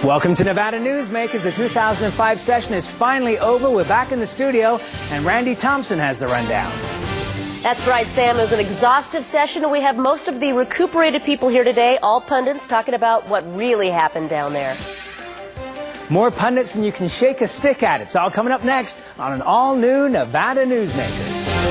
Welcome to Nevada Newsmakers. The 2005 session is finally over. We're back in the studio, and Randy Thompson has the rundown. That's right, Sam. It was an exhaustive session, and we have most of the recuperated people here today, all pundits, talking about what really happened down there. More pundits than you can shake a stick at. It's all coming up next on an all-new Nevada Newsmakers.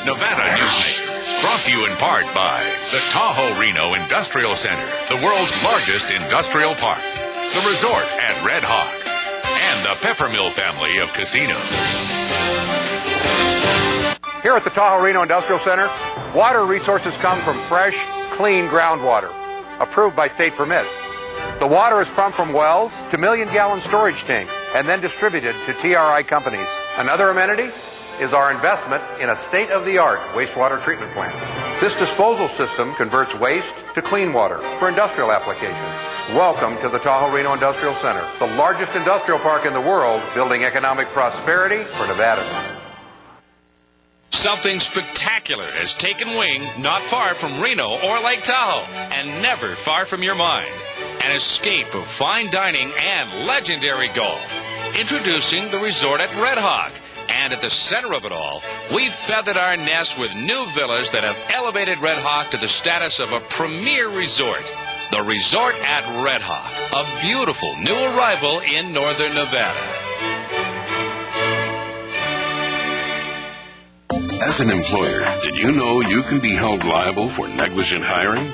Nevada Newsmakers, brought to you in part by the Tahoe-Reno Industrial Center, the world's largest industrial park, the resort at Red Hawk, and the Peppermill family of casinos. Here at the Tahoe-Reno Industrial Center, water resources come from fresh, clean groundwater, approved by state permits. The water is pumped from wells to million-gallon storage tanks and then distributed to TRI companies. Another amenity is our investment in a state-of-the-art wastewater treatment plant. This disposal system converts waste to clean water for industrial applications. Welcome to the Tahoe-Reno Industrial Center, the largest industrial park in the world, building economic prosperity for Nevada. Something spectacular has taken wing not far from Reno or Lake Tahoe, and never far from your mind. An escape of fine dining and legendary golf. Introducing the resort at Red Hawk. And at the center of it all, we've feathered our nest with new villas that have elevated Red Hawk to the status of a premier resort. The resort at Red Hawk, a beautiful new arrival in northern Nevada. As an employer, did you know you can be held liable for negligent hiring?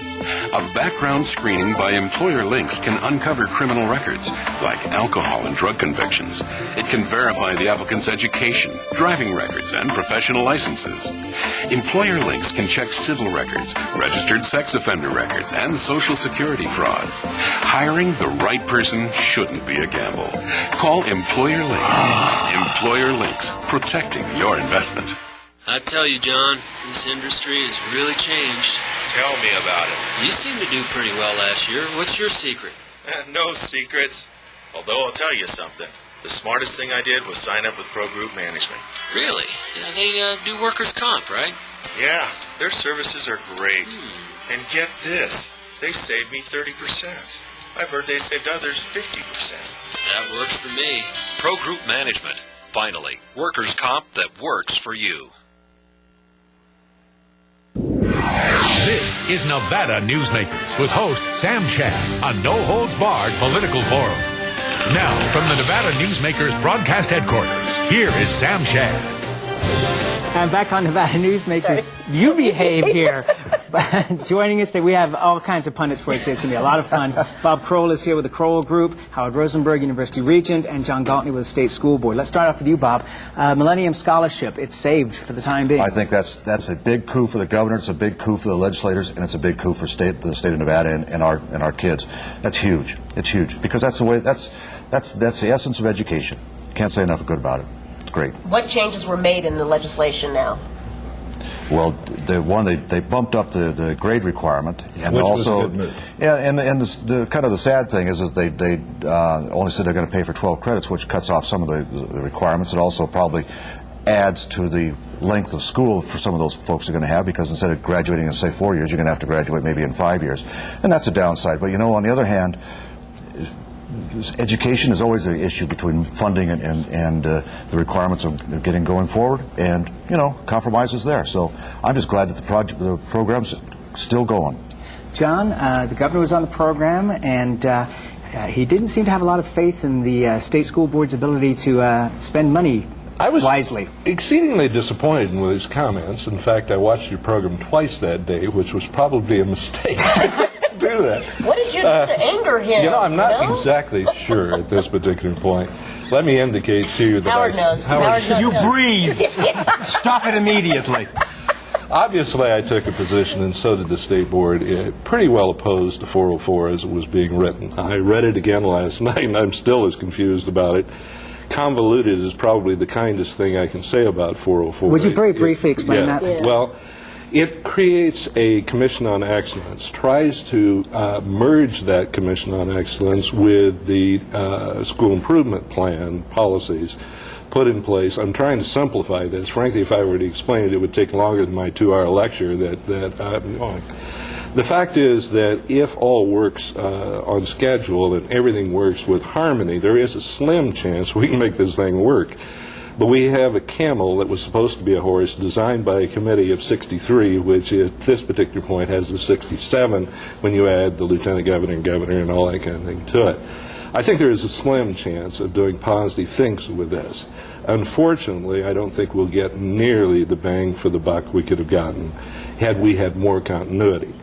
A background screening by Employer Links can uncover criminal records, like alcohol and drug convictions. It can verify the applicant's education, driving records, and professional licenses. Employer Links can check civil records, registered sex offender records, and Social Security fraud. Hiring the right person shouldn't be a gamble. Call Employer Links. Employer Links, protecting your investment. I tell you, John, this industry has really changed. Tell me about it. You seemed to do pretty well last year. What's your secret? No secrets. Although I'll tell you something. The smartest thing I did was sign up with Pro Group Management. Really? Yeah, they do workers' comp, right? Yeah, their services are great. And get this, they saved me 30%. I've heard they saved others 50%. That works for me. Pro Group Management. Finally, workers' comp that works for you. This is Nevada Newsmakers with host Sam Shad, a no-holds-barred political forum. Now, from the Nevada Newsmakers broadcast headquarters, here is Sam Shad. I'm back on Nevada Newsmakers. Sorry. You behave here. Joining us today, we have all kinds of pundits for you today. It's going to be a lot of fun. Bob Crowell is here with the Crowell Group, Howard Rosenberg, University Regent, and John Gwaltney with the State School Board. Let's start off with you, Bob. Millennium Scholarship, it's saved for the time being. I think that's a big coup for the governor, it's a big coup for the legislators, and it's a big coup for the state of Nevada and our kids. That's huge. It's huge because that's the way. That's the essence of education. Can't say enough good about it. It's great. What changes were made in the legislation now? Well, they bumped up the grade requirement, and which also, was a good move. Yeah, and the kind of the sad thing is they only said they're going to pay for 12 credits, which cuts off some of the requirements. It also probably adds to the length of school for some of those folks are going to have, because instead of graduating in, say, 4 years, you're going to have to graduate maybe in 5 years, and that's a downside. But on the other hand, education is always an issue between funding and the requirements of getting going forward, and compromise is there. So I'm just glad that the program's still going. John, the governor was on the program, and he didn't seem to have a lot of faith in the state school board's ability to spend money wisely. I was exceedingly disappointed with his comments. In fact, I watched your program twice that day, which was probably a mistake. Do that. What did you do to anger him? I'm not exactly sure at this particular point. Let me indicate to you that Howard knows. You breathe. Stop it immediately. Obviously, I took a position, and so did the State Board, pretty well opposed to 404 as it was being written. I read it again last night, and I'm still as confused about it convoluted is probably the kindest thing I can say about 404. Would you very briefly explain that? Yeah. Well, it creates a Commission on Excellence, tries to merge that Commission on Excellence with the school improvement plan policies put in place. I'm trying to simplify this. Frankly, if I were to explain it, it would take longer than my 2-hour lecture that I'm on. The fact is that if all works on schedule and everything works with harmony, there is a slim chance we can make this thing work. But we have a camel that was supposed to be a horse designed by a committee of 63, which at this particular point has a 67 when you add the lieutenant governor and all that kind of thing to it. I think there is a slim chance of doing positive things with this. Unfortunately, I don't think we'll get nearly the bang for the buck we could have gotten had we had more continuity.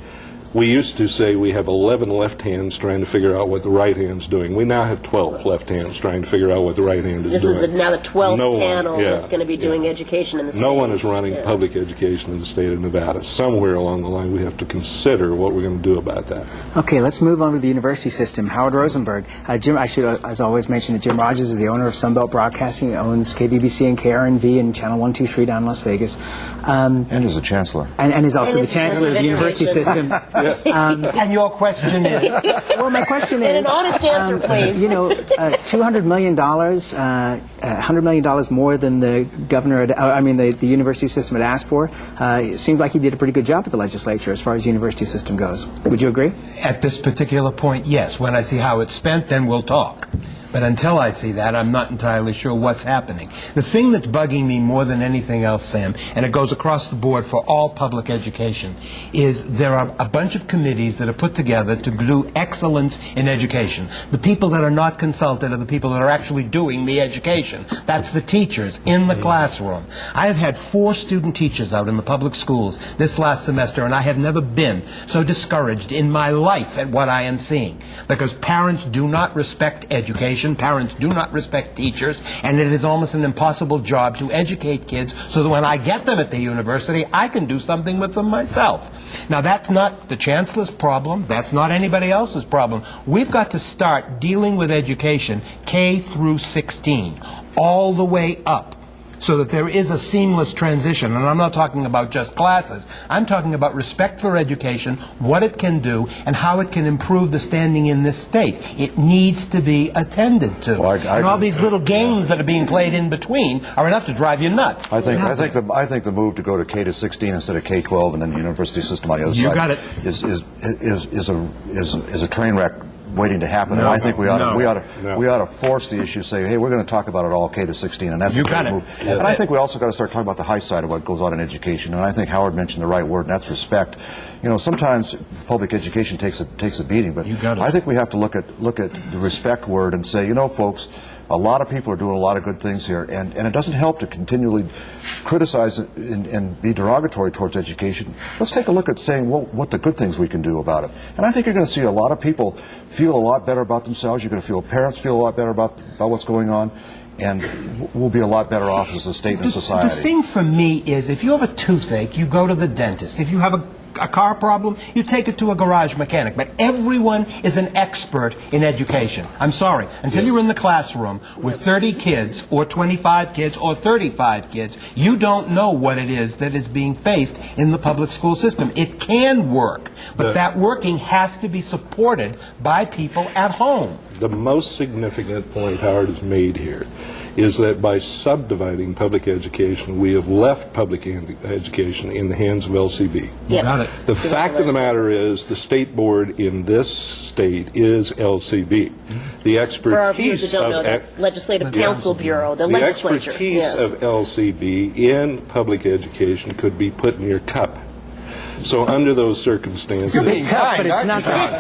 We used to say we have 11 left hands trying to figure out what the right hand's doing. We now have 12 left hands trying to figure out what the right hand is doing. This is now the 12th panel that's going to be doing education in the state. No one is running public education in the state of Nevada. Somewhere along the line we have to consider what we're going to do about that. Okay, let's move on to the university system. Howard Rosenberg. Jim, I should, as always, mention that Jim Rogers is the owner of Sunbelt Broadcasting. He owns KBBC and KRNV and Channel 123 down in Las Vegas. And is the chancellor. And is also the chancellor of the university system. And your question is? Well, my question is... And an honest answer, please. You know, $200 million, $100 million more than the governor, the university system had asked for. It seems like he did a pretty good job at the legislature as far as the university system goes. Would you agree? At this particular point, yes. When I see how it's spent, then we'll talk. But until I see that, I'm not entirely sure what's happening. The thing that's bugging me more than anything else, Sam, and it goes across the board for all public education, is there are a bunch of committees that are put together to do excellence in education. The people that are not consulted are the people that are actually doing the education. That's the teachers in the classroom. I have had 4 student teachers out in the public schools this last semester, and I have never been so discouraged in my life at what I am seeing. Because parents do not respect education. Parents do not respect teachers, and it is almost an impossible job to educate kids so that when I get them at the university, I can do something with them myself. Now, that's not the chancellor's problem. That's not anybody else's problem. We've got to start dealing with education K through 16, all the way up, so that there is a seamless transition. And I'm not talking about just classes. I'm talking about respect for education, what it can do, and how it can improve the standing in this state. It needs to be attended to. Well, and all these little games that are being played in between are enough to drive you nuts. I think the move to go to K to 16 instead of K-12 and then the university system on the other side is a train wreck waiting to happen. And I think we ought to force the issue, say, hey, we're going to talk about it all K to 16, and that's the move. And I think we also got to start talking about the high side of what goes on in education. And I think Howard mentioned the right word, and that's respect. You know, sometimes public education takes a beating, but I think we have to look at the respect word and say, you know, folks, a lot of people are doing a lot of good things here, and it doesn't help to continually criticize and be derogatory towards education. Let's take a look at saying, well, what the good things we can do about it. And I think you're going to see a lot of people feel a lot better about themselves. You're going to feel parents feel a lot better about what's going on, and we'll be a lot better off as a state and a society. The thing for me is, if you have a toothache, you go to the dentist. If you have a car problem, you take it to a garage mechanic. But everyone is an expert in education. I'm sorry. Until you're in the classroom with 30 kids or 25 kids or 35 kids, you don't know what it is that is being faced in the public school system. It can work, but that working has to be supported by people at home. The most significant point Howard has made here is that by subdividing public education, we have left public education in the hands of LCB. Yep. Got it. The fact of the matter is the state board in this state is LCB. The expertise for our viewers that don't know, that's Legislative Council Bureau, the legislature. The expertise of LCB in public education could be put in your cup. So under those circumstances... It's a big cup, but it's not that.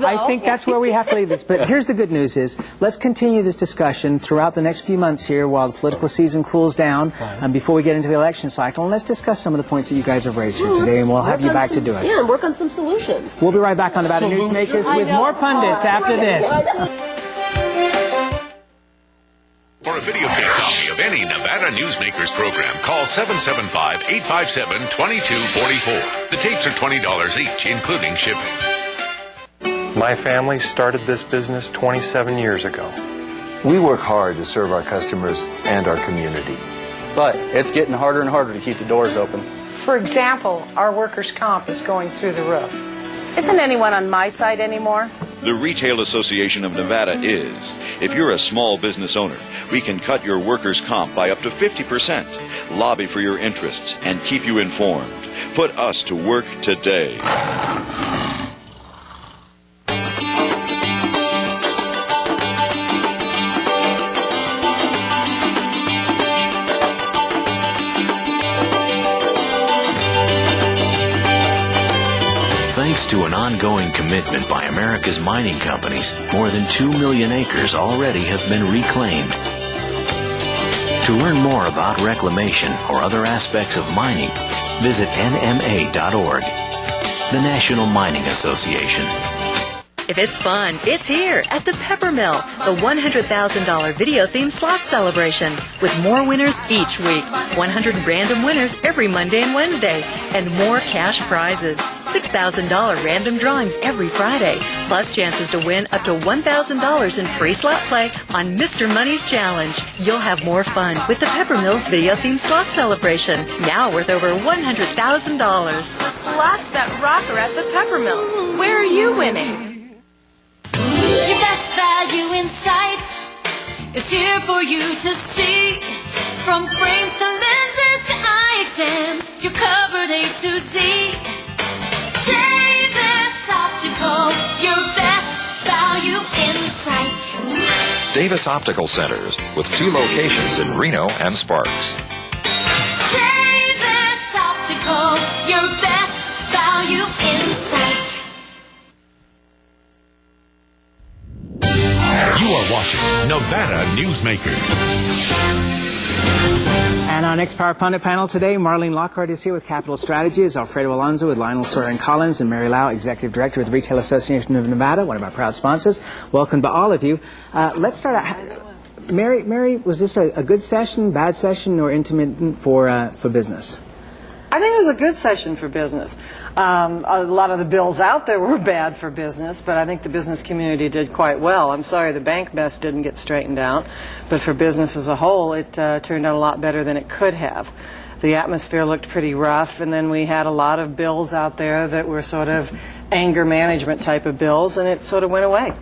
I think that's where we have to leave this. But here's the good news is, let's continue this discussion throughout the next few months here while the political season cools down and before we get into the election cycle. And let's discuss some of the points that you guys have raised here today, and we'll have you back to do it. Yeah, and work on some solutions. We'll be right back on Nevada Newsmakers with more pundits after this. For a videotape copy of any Nevada Newsmakers program, call 775-857-2244. The tapes are $20 each, including shipping. My family started this business 27 years ago. We work hard to serve our customers and our community. But it's getting harder and harder to keep the doors open. For example, our workers' comp is going through the roof. Isn't anyone on my side anymore? The Retail Association of Nevada is. If you're a small business owner, we can cut your workers' comp by up to 50%, lobby for your interests, and keep you informed. Put us to work today. Thanks to an ongoing commitment by America's mining companies, more than 2 million acres already have been reclaimed. To learn more about reclamation or other aspects of mining, visit nma.org, the National Mining Association. If it's fun, it's here at the Peppermill, the $100,000 video-themed slot celebration, with more winners each week, 100 random winners every Monday and Wednesday, and more cash prizes. $6,000 random drawings every Friday, plus chances to win up to $1,000 in free slot play on Mr. Money's Challenge. You'll have more fun with the Peppermill's video-themed slot celebration, now worth over $100,000. The slots that rock are at the Peppermill. Where are you winning? Your best value in sight is here for you to see. From frames to lenses to eye exams, you're covered A to Z. Davis Optical, your best value in sight. Davis Optical Centers, with 2 locations in Reno and Sparks. Davis Optical, your best value in sight. You are watching Nevada Newsmakers. And our next Power Pundit panel today, Marlene Lockard is here with Capital Strategies, Alfredo Alonso with Lionel, Sawyer and Collins, and Mary Lau, Executive Director with the Retail Association of Nevada, one of our proud sponsors. Welcome to all of you. Let's start out. Mary, was this a good session, bad session, or intermittent for business? I think it was a good session for business. A lot of the bills out there were bad for business, but I think the business community did quite well. I'm sorry the bank mess didn't get straightened out, but for business as a whole, it turned out a lot better than it could have. The atmosphere looked pretty rough, and then we had a lot of bills out there that were sort of anger management type of bills, and it sort of went away.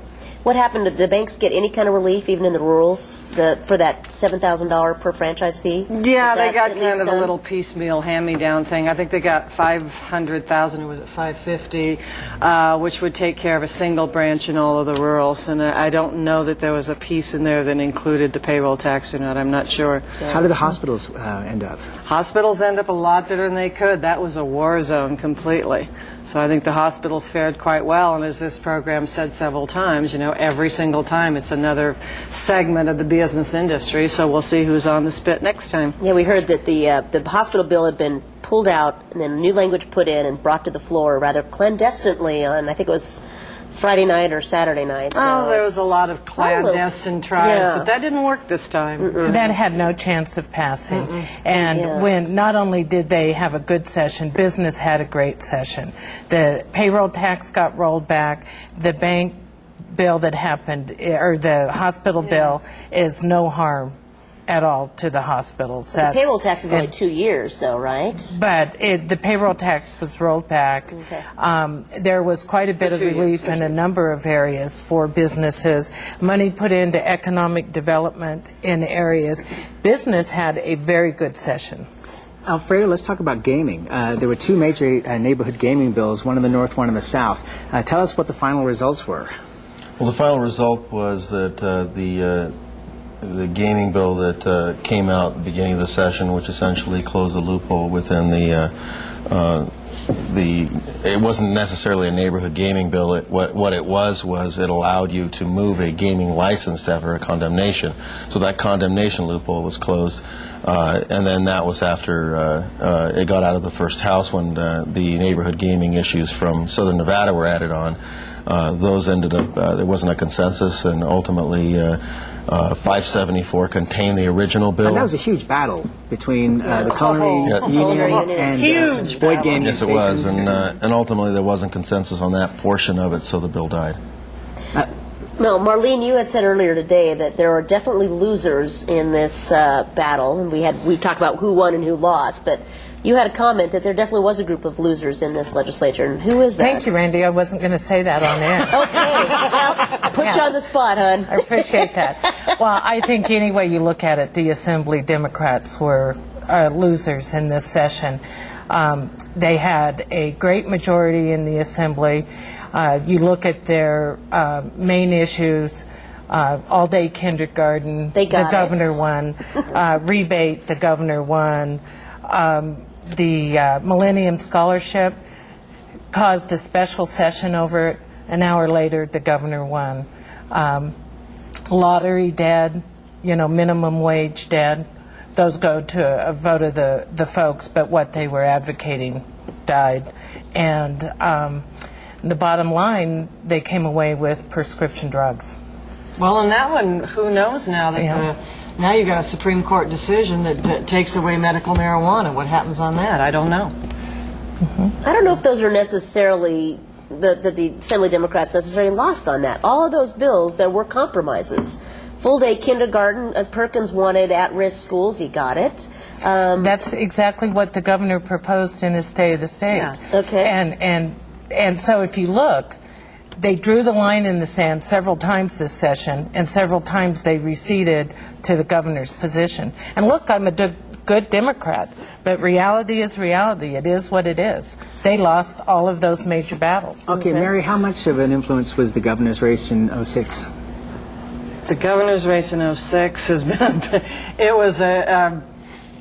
What happened? Did the banks get any kind of relief, even in the rurals, for that $7,000 per franchise fee? Yeah, they got kind of a little piecemeal hand-me-down thing. I think they got $500,000, or was it $550,000, which would take care of a single branch in all of the rurals. And I don't know that there was a piece in there that included the payroll tax or not. I'm not sure. How did the hospitals end up? Hospitals end up a lot better than they could. That was a war zone completely. So I think the hospitals fared quite well, and as this program said several times, you know, every single time it's another segment of the business industry, so we'll see who's on the spit next time. Yeah, we heard that the hospital bill had been pulled out and then new language put in and brought to the floor rather clandestinely on, I think it was Friday night or Saturday night. So there was a lot of clandestine tries, but that didn't work this time. That had no chance of passing. And when not only did they have a good session, business had a great session. The payroll tax got rolled back. The bank bill that happened, or the hospital bill, is no harm at all to the hospitals. But the payroll tax is only 2 years, though, right? But the payroll tax was rolled back. Okay. There was quite a bit of relief in a number of areas for businesses. Money put into economic development in areas. Business had a very good session. Alfredo, let's talk about gaming. There were 2 major neighborhood gaming bills, one in the north, one in the south. Tell us what the final results were. Well, the final result was that the gaming bill that came out at the beginning of the session, which essentially closed the loophole within it wasn't necessarily a neighborhood gaming bill. What it was it allowed you to move a gaming license after a condemnation. So that condemnation loophole was closed, and then that was after it got out of the first house when the neighborhood gaming issues from Southern Nevada were added on. Those ended up, there wasn't a consensus, and ultimately 574 contained the original bill. And that was a huge battle between the culinary union and Boyd Gaming Yes, it was, and ultimately there wasn't consensus on that portion of it, so the bill died. Well, Marlene, you had said earlier today that there are definitely losers in this battle, and we talked about who won and who lost, but you had a comment that there definitely was a group of losers in this legislature, and who is that? Thank you, Randy. I wasn't going to say that on air. Okay, well, I put you on the spot, hon. I appreciate that. Well, I think any way you look at it, the Assembly Democrats were losers in this session. They had a great majority in the Assembly. You look at their main issues, all-day kindergarten, the governor won, rebate, the governor won, the Millennium Scholarship caused a special session over it. An hour later, the governor won. Lottery dead, minimum wage dead. Those go to a vote of the folks, but what they were advocating died. And the bottom line, they came away with prescription drugs. Well, and that one, who knows now that now you've got a Supreme Court decision that takes away medical marijuana. What happens on that? I don't know. I don't know if those are necessarily that the Assembly Democrats necessarily lost on that. All of those bills, there were compromises. Full-day kindergarten, Perkins wanted at-risk schools. He got it. That's exactly what the governor proposed in his State of the State. Yeah. Okay. And so if you look, they drew the line in the sand several times this session, and several times they receded to the governor's position. And look, I'm a good Democrat, but reality is reality. It is what it is. They lost all of those major battles. Okay, Mary, how much of an influence was the governor's race in '06? The governor's race in '06 has been, it was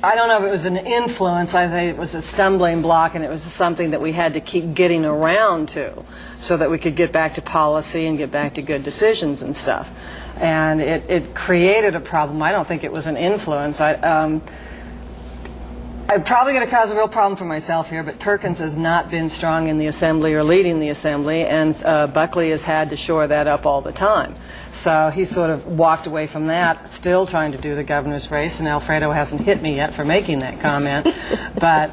I don't know if it was an influence. I think it was a stumbling block, and it was something that we had to keep getting around to so that we could get back to policy and get back to good decisions and stuff. And it created a problem. I don't think it was an influence. I'm probably going to cause a real problem for myself here, but Perkins has not been strong in the Assembly or leading the Assembly, and Buckley has had to shore that up all the time. So he sort of walked away from that, still trying to do the governor's race, and Alfredo hasn't hit me yet for making that comment. But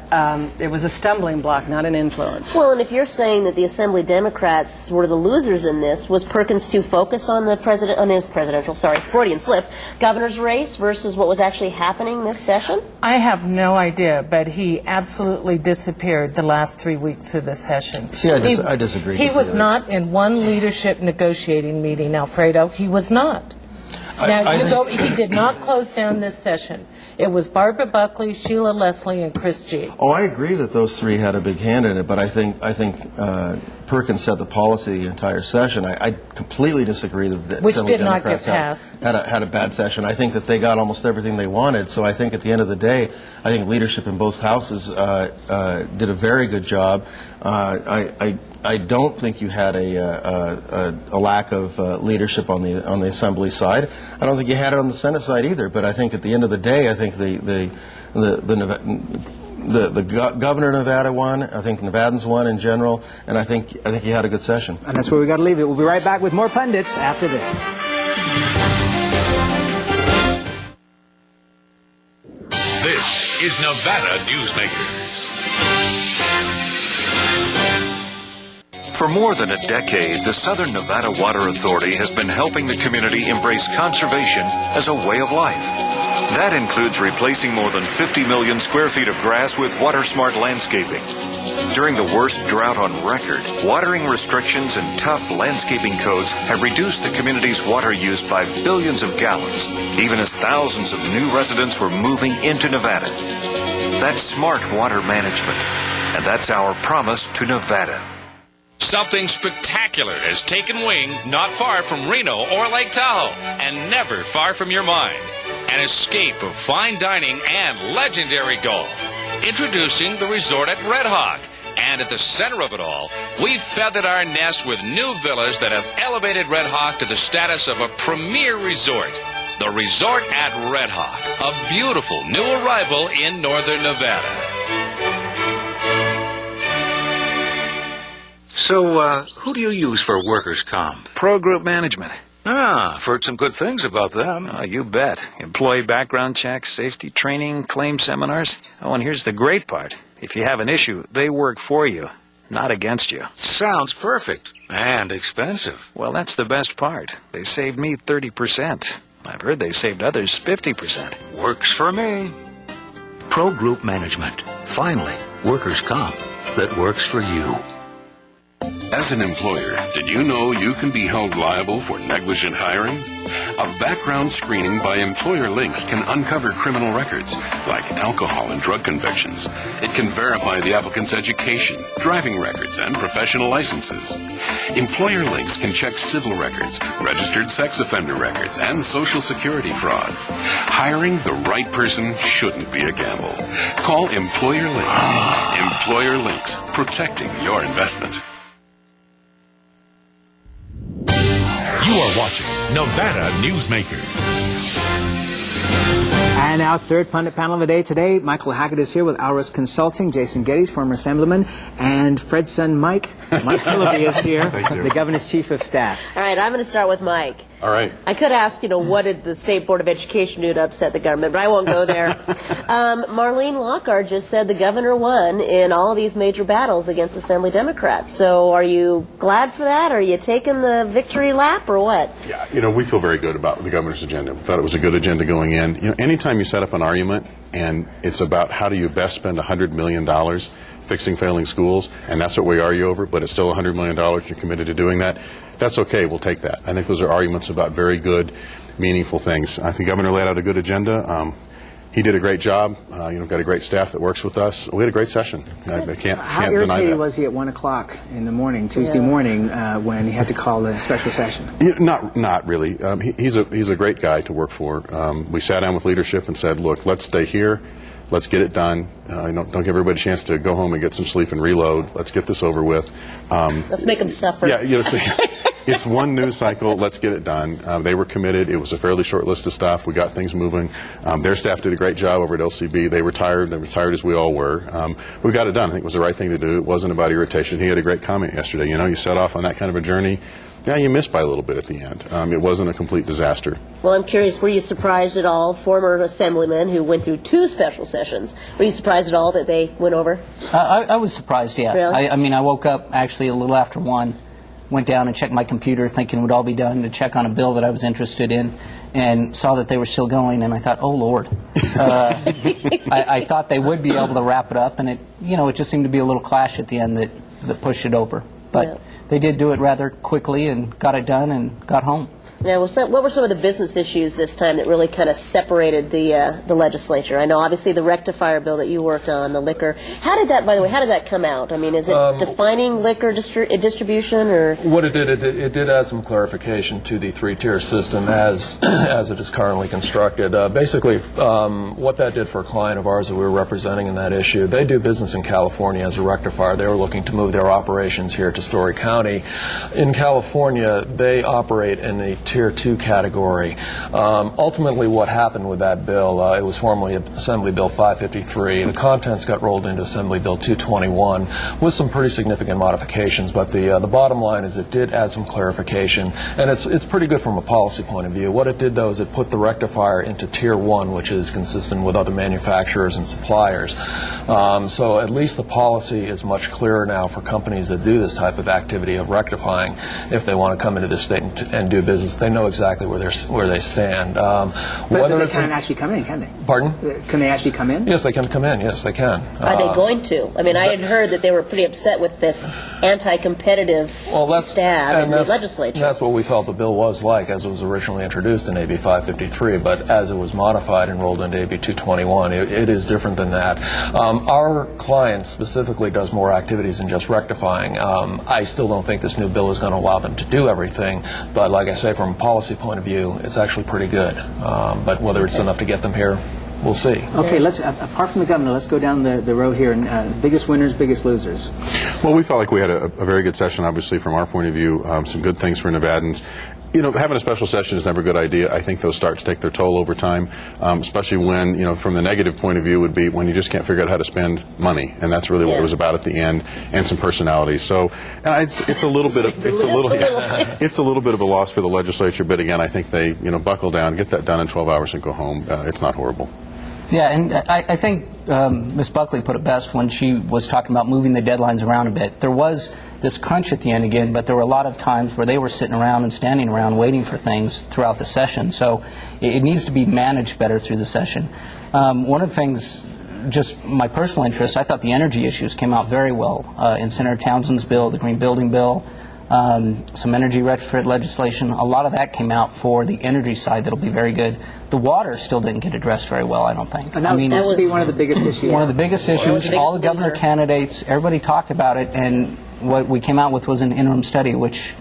it was a stumbling block, not an influence. Well, and if you're saying that the Assembly Democrats were the losers in this, was Perkins too focused on his Freudian slip, governor's race versus what was actually happening this session? I have no idea, but he absolutely disappeared the last 3 weeks of the session. See, I disagree. He was not in one leadership negotiating meeting, Alfredo. He was not. He did not close down this session. It was Barbara Buckley, Sheila Leslie, and Chris G. Oh, I agree that those three had a big hand in it, but I think Perkins set the policy the entire session. I completely disagree that Which Assembly did not Democrats get passed. had a bad session. I think that they got almost everything they wanted. So I think at the end of the day, I think leadership in both houses did a very good job. I don't think you had a lack of leadership on the Assembly side. I don't think you had it on the Senate side either. But I think at the end of the day, I think the governor of Nevada won. I think Nevadans won in general, and I think you had a good session. And that's where we got to leave it. We'll be right back with more Pundits after this. This is Nevada Newsmakers. For more than a decade, the Southern Nevada Water Authority has been helping the community embrace conservation as a way of life. That includes replacing more than 50 million square feet of grass with water-smart landscaping. During the worst drought on record, watering restrictions and tough landscaping codes have reduced the community's water use by billions of gallons, even as thousands of new residents were moving into Nevada. That's smart water management, and that's our promise to Nevada. Something spectacular has taken wing not far from Reno or Lake Tahoe, and never far from your mind. An escape of fine dining and legendary golf. Introducing the resort at Red Hawk. And at the center of it all, we've feathered our nest with new villas that have elevated Red Hawk to the status of a premier resort. The Resort at Red Hawk, a beautiful new arrival in northern Nevada. So, who do you use for workers' comp? Pro Group Management. Ah, I've heard some good things about them. You bet. Employee background checks, safety training, claim seminars. Oh, and here's the great part. If you have an issue, they work for you, not against you. Sounds perfect. And expensive. Well, that's the best part. They saved me 30%. I've heard they've saved others 50%. Works for me. Pro Group Management. Finally, workers' comp that works for you. As an employer, did you know you can be held liable for negligent hiring? A background screening by Employer Links can uncover criminal records, like alcohol and drug convictions. It can verify the applicant's education, driving records, and professional licenses. Employer Links can check civil records, registered sex offender records, and Social Security fraud. Hiring the right person shouldn't be a gamble. Call Employer Links. Employer Links, protecting your investment. You are watching Nevada Newsmakers. And our third pundit panel of the day today, Michael Hackett is here with Alrus Consulting, Jason Geddes, former assemblyman, and Fred's son Mike Willoughby is here, the governor's chief of staff. All right, I'm going to start with Mike. All right. I could ask, what did the State Board of Education do to upset the government, but I won't go there. Marlene Lockard just said the governor won in all of these major battles against Assembly Democrats. So are you glad for that? Are you taking the victory lap or what? Yeah, we feel very good about the governor's agenda. We thought it was a good agenda going in. Anytime you set up an argument and it's about how do you best spend $100 million fixing failing schools, and that's what we argue over, but it's still $100 million, you're committed to doing that, that's okay, we'll take that. I think those are arguments about very good, meaningful things. I think the governor laid out a good agenda. He did a great job. Got a great staff that works with us. We had a great session. I can't How deny irritated that. was he at 1 o'clock in the morning, Tuesday morning, when he had to call the special session? Not really. He's a great guy to work for. We sat down with leadership and said, look, let's stay here. Let's get it done. Don't give everybody a chance to go home and get some sleep and reload. Let's get this over with. Let's make them suffer. It's one news cycle. Let's get it done. They were committed. It was a fairly short list of stuff. We got things moving. Their staff did a great job over at LCB. They were tired. They were tired as we all were. We got it done. I think it was the right thing to do. It wasn't about irritation. He had a great comment yesterday. You set off on that kind of a journey. Yeah, you missed by a little bit at the end. It wasn't a complete disaster. Well, I'm curious, were you surprised at all, former assemblyman who went through 2 special sessions, were you surprised at all that they went over? I was surprised, yeah. Really? I woke up actually a little after 1, went down and checked my computer thinking it would all be done to check on a bill that I was interested in, and saw that they were still going, and I thought, oh, Lord. I thought they would be able to wrap it up, and it just seemed to be a little clash at the end that pushed it over. But they did do it rather quickly and got it done and got home. Now, what were some of the business issues this time that really kind of separated the legislature? I know, obviously, the rectifier bill that you worked on, the liquor. How did that come out? I mean, is it defining liquor distribution, or? What it did add some clarification to the 3-tier system as it is currently constructed. Basically, what that did for a client of ours that we were representing in that issue, they do business in California as a rectifier. They were looking to move their operations here to Story County. In California, they operate in a Tier 2 category. Ultimately, what happened with that bill, it was formerly Assembly Bill 553. The contents got rolled into Assembly Bill 221 with some pretty significant modifications, but the bottom line is it did add some clarification, and it's pretty good from a policy point of view. What it did, though, is it put the rectifier into Tier 1, which is consistent with other manufacturers and suppliers. So at least the policy is much clearer now for companies that do this type of activity of rectifying. If they want to come into this state and do business, they know exactly where they stand. But they can't actually come in, can they? Pardon? Can they actually come in? Yes, they can come in. Yes, they can. Are they going to? I mean, I had heard that they were pretty upset with this anti-competitive stab in the legislature. That's what we felt the bill was like as it was originally introduced in AB 553, but as it was modified and rolled into AB 221, it is different than that. Our client specifically does more activities than just rectifying. I still don't think this new bill is going to allow them to do everything, but like I say, from a policy point of view, it's actually pretty good. But whether it's enough to get them here, we'll see. Okay, let's apart from the governor, let's go down the road here. And biggest winners, biggest losers. Well, we felt like we had a very good session, obviously, from our point of view. Some good things for Nevadans. Having a special session is never a good idea. I think those start to take their toll over time, especially when, from the negative point of view would be when you just can't figure out how to spend money, and that's really what it was about at the end, and some personalities. So it's a little bit of it's a little bit of a loss for the legislature, but again, I think they buckle down, get that done in 12 hours, and go home. It's not horrible. Yeah, and I think Ms. Buckley put it best when she was talking about moving the deadlines around a bit. There was this crunch at the end again, but there were a lot of times where they were sitting around and standing around waiting for things throughout the session. So it needs to be managed better through the session. One of the things, just my personal interest, I thought the energy issues came out very well in Senator Townsend's bill, the Green Building Bill, some energy retrofit legislation. A lot of that came out for the energy side that'll be very good. The water still didn't get addressed very well, I don't think. And that was supposed to be one of the biggest issues. One of the biggest issues. All the governor candidates, everybody talked about it, and what we came out with was an interim study, which...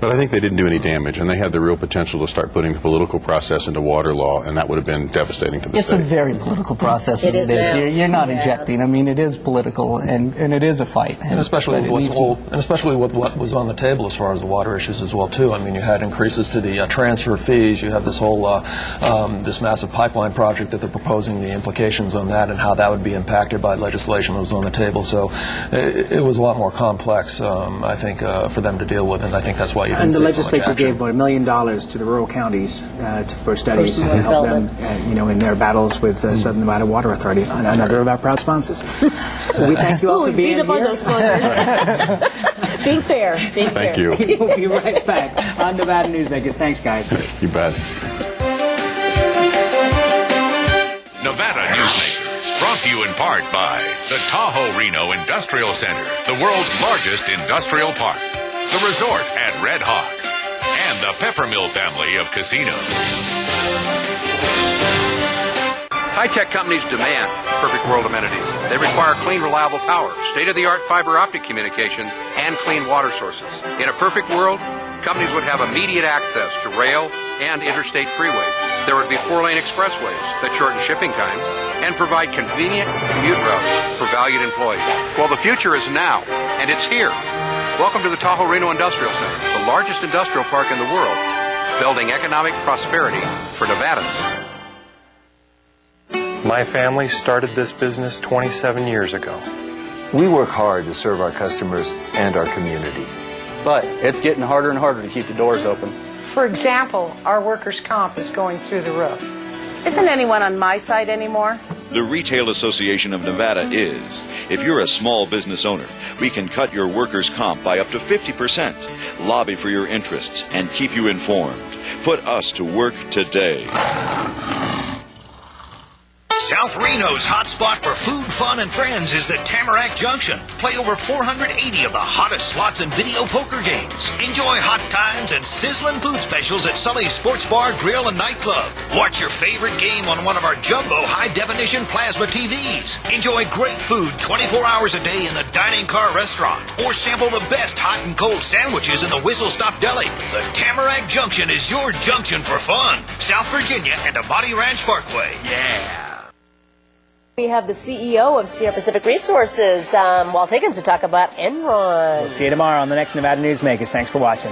But I think they didn't do any damage, and they had the real potential to start putting the political process into water law, and that would have been devastating to the state. It's a very political process. It is now. You're not injecting. I mean, it is political, and it is a fight. And especially with what was on the table as far as the water issues as well, too. I mean, you had increases to the transfer fees. You have this whole this massive pipeline project that they're proposing, the implications on that, and how that would be impacted by legislation that was on the table. So it was a lot more complex, I think, for them to deal with, and I think that's why. And the legislature gave about $1 million to the rural counties for studies to help them, in their battles with the Southern Nevada Water Authority. Another of our proud sponsors. We thank you all for being here. Beat up on those sponsors. Being fair. Thank you. We'll be right back on Nevada Newsmakers. Thanks, guys. You bet. Nevada Newsmakers, brought to you in part by the Tahoe Reno Industrial Center, the world's largest industrial park, the resort at Red Hawk, and the Peppermill family of casinos. High-tech companies demand perfect world amenities. They require clean, reliable power, state-of-the-art fiber optic communications, and clean water sources. In a perfect world, companies would have immediate access to rail and interstate freeways. There would be 4-lane expressways that shorten shipping times and provide convenient commute routes for valued employees. Well, the future is now, and it's here. Welcome to the Tahoe Reno Industrial Center, the largest industrial park in the world, building economic prosperity for Nevadans. My family started this business 27 years ago. We work hard to serve our customers and our community. But it's getting harder and harder to keep the doors open. For example, our workers' comp is going through the roof. Isn't anyone on my side anymore? The Retail Association of Nevada is. If you're a small business owner, we can cut your workers' comp by up to 50%, lobby for your interests, and keep you informed. Put us to work today. South Reno's hotspot for food, fun, and friends is the Tamarack Junction. Play over 480 of the hottest slots and video poker games. Enjoy hot times and sizzling food specials at Sully's Sports Bar, Grill, and Nightclub. Watch your favorite game on one of our jumbo high-definition plasma TVs. Enjoy great food 24 hours a day in the Dining Car Restaurant. Or sample the best hot and cold sandwiches in the Whistle Stop Deli. The Tamarack Junction is your junction for fun. South Virginia and Amati Ranch Parkway. Yeah. We have the CEO of Sierra Pacific Resources, Walt Higgins, to talk about Enron. We'll see you tomorrow on the next Nevada Newsmakers. Thanks for watching.